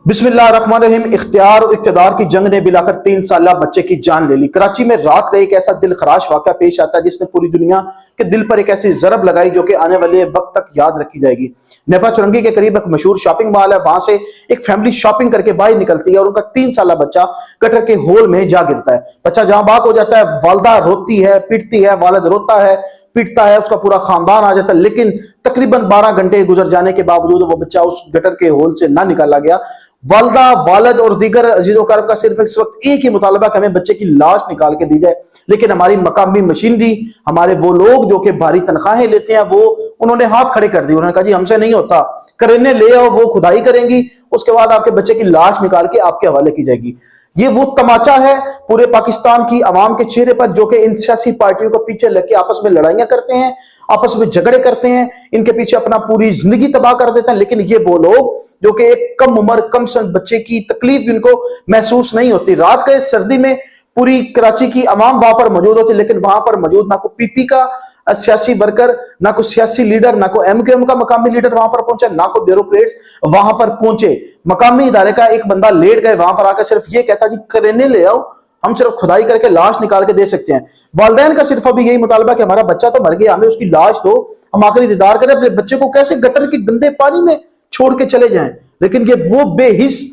बिस्मिल्लाहिर्रहमानिर्रहीम। इख्तियार और इक़्तिदार की जंग ने बिलाकर 3 साल बच्चे की जान ले ली। कराची में रात का एक ऐसा दिलखराश वाक़या पेश आता है जिसने पूरी दुनिया के दिल पर एक ऐसी जरब लगाई जो कि आने वाले वक्त तक याद रखी जाएगी। नेपा चुरंगी के करीब एक मशहूर शॉपिंग मॉल है। वहां से एक फैमिली शॉपिंग करके बाहर निकलती है और उनका 3 साल बच्चा गटर के होल में जा गिरता है। बच्चा जहां बाग हो जाता है, वालदा रोती है, पिटती है, वालिद रोता है, पिटता है, उसका पूरा खानदान आ जाता है। लेकिन तकरीबन 12 घंटे गुजर जाने के बावजूद वो बच्चा उस गटर के होल से ना निकाला गया। वालदा, वालिद और दीगर अजीजों करब का सिर्फ इस वक्त एक ही मुतालबा कि हमें बच्चे की लाश निकाल के दी जाए। लेकिन हमारी मकामी मशीनरी, हमारे वो लोग जो कि भारी तनख्वाहें लेते हैं, वो उन्होंने हाथ खड़े कर दिए। उन्होंने कहा जी हमसे नहीं होता, करेने ले आओ, वो खुदाई करेंगी, उसके बाद आपके बच्चे की लाश निकाल के आपके हवाले की जाएगी। ये वो तमाचा है पूरे पाकिस्तान की आवाम के चेहरे पर जो कि इन सियासी पार्टियों को पीछे लग के आपस में लड़ाइयां करते हैं, आपस में झगड़े करते हैं, इनके पीछे अपना पूरी जिंदगी तबाह कर देते हैं। लेकिन ये वो लोग जो कि एक कम उम्र कम सन बच्चे की तकलीफ भी उनको महसूस नहीं होती। रात के सर्दी में पूरी कराची की आवाम वहां पर मौजूद होती, लेकिन वहां पर मौजूद ना कोई पीपी का सियासी वर्कर, ना कोई सियासी लीडर, ना कोई एमक्यूएम का मकामी लीडर वहां पर पहुंचा, ना कोई ब्यूरोक्रेट्स वहां पर पहुंचे। मकामी इदारे का एक बंदा लेट गए वहां पर आकर सिर्फ ये कहता जी करेने ले आओ, हम सिर्फ खुदाई करके लाश निकाल के दे सकते हैं। वालिदैन का सिर्फ अभी यही मुतालबा कि हमारा बच्चा तो मर गया, हमें उसकी लाश दो, हम आखिरी दीदार करें, अपने बच्चे को कैसे गटर के गंदे पानी में छोड़ के चले जाएं। लेकिन ये वो बेहिस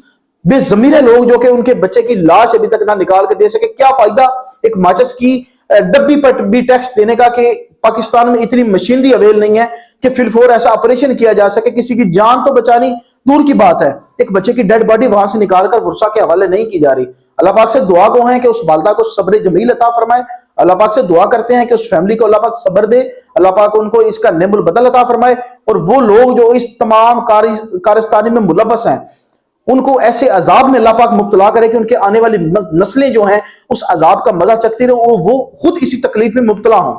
बेजमीरे लोग जो कि उनके बच्चे की लाश अभी तक ना निकाल के दे सके। क्या फायदा एक माचिस की डब्बी पर भी टैक्स देने का कि पाकिस्तान में इतनी मशीनरी अवेल नहीं है कि फिलफोर ऐसा ऑपरेशन किया जा सके। किसी की जान तो बचानी दूर की बात है, एक बच्चे की डेड बॉडी वहां से निकालकर वर्षा के हवाले नहीं की जा रही। अल्लाह पाक से दुआ गो है कि उस वालदा को सब्र जमील अता फरमाए। अल्लाह पाक से दुआ करते हैं कि उस फैमिली को अल्लाह पाक सब्र दे, अल्लाह पाक उनको इसका नेमुल बदल अता फरमाए। और वो लोग जो इस तमाम कारस्तानी में मुलव्वस हैं, उनको ऐसे अजाब में अल्लाह पाक मुब्तला करे कि उनके आने वाली नस्लें जो हैं उस अजाब का मजा चखती रहे, वो खुद इसी तकलीफ में मुब्तला हों।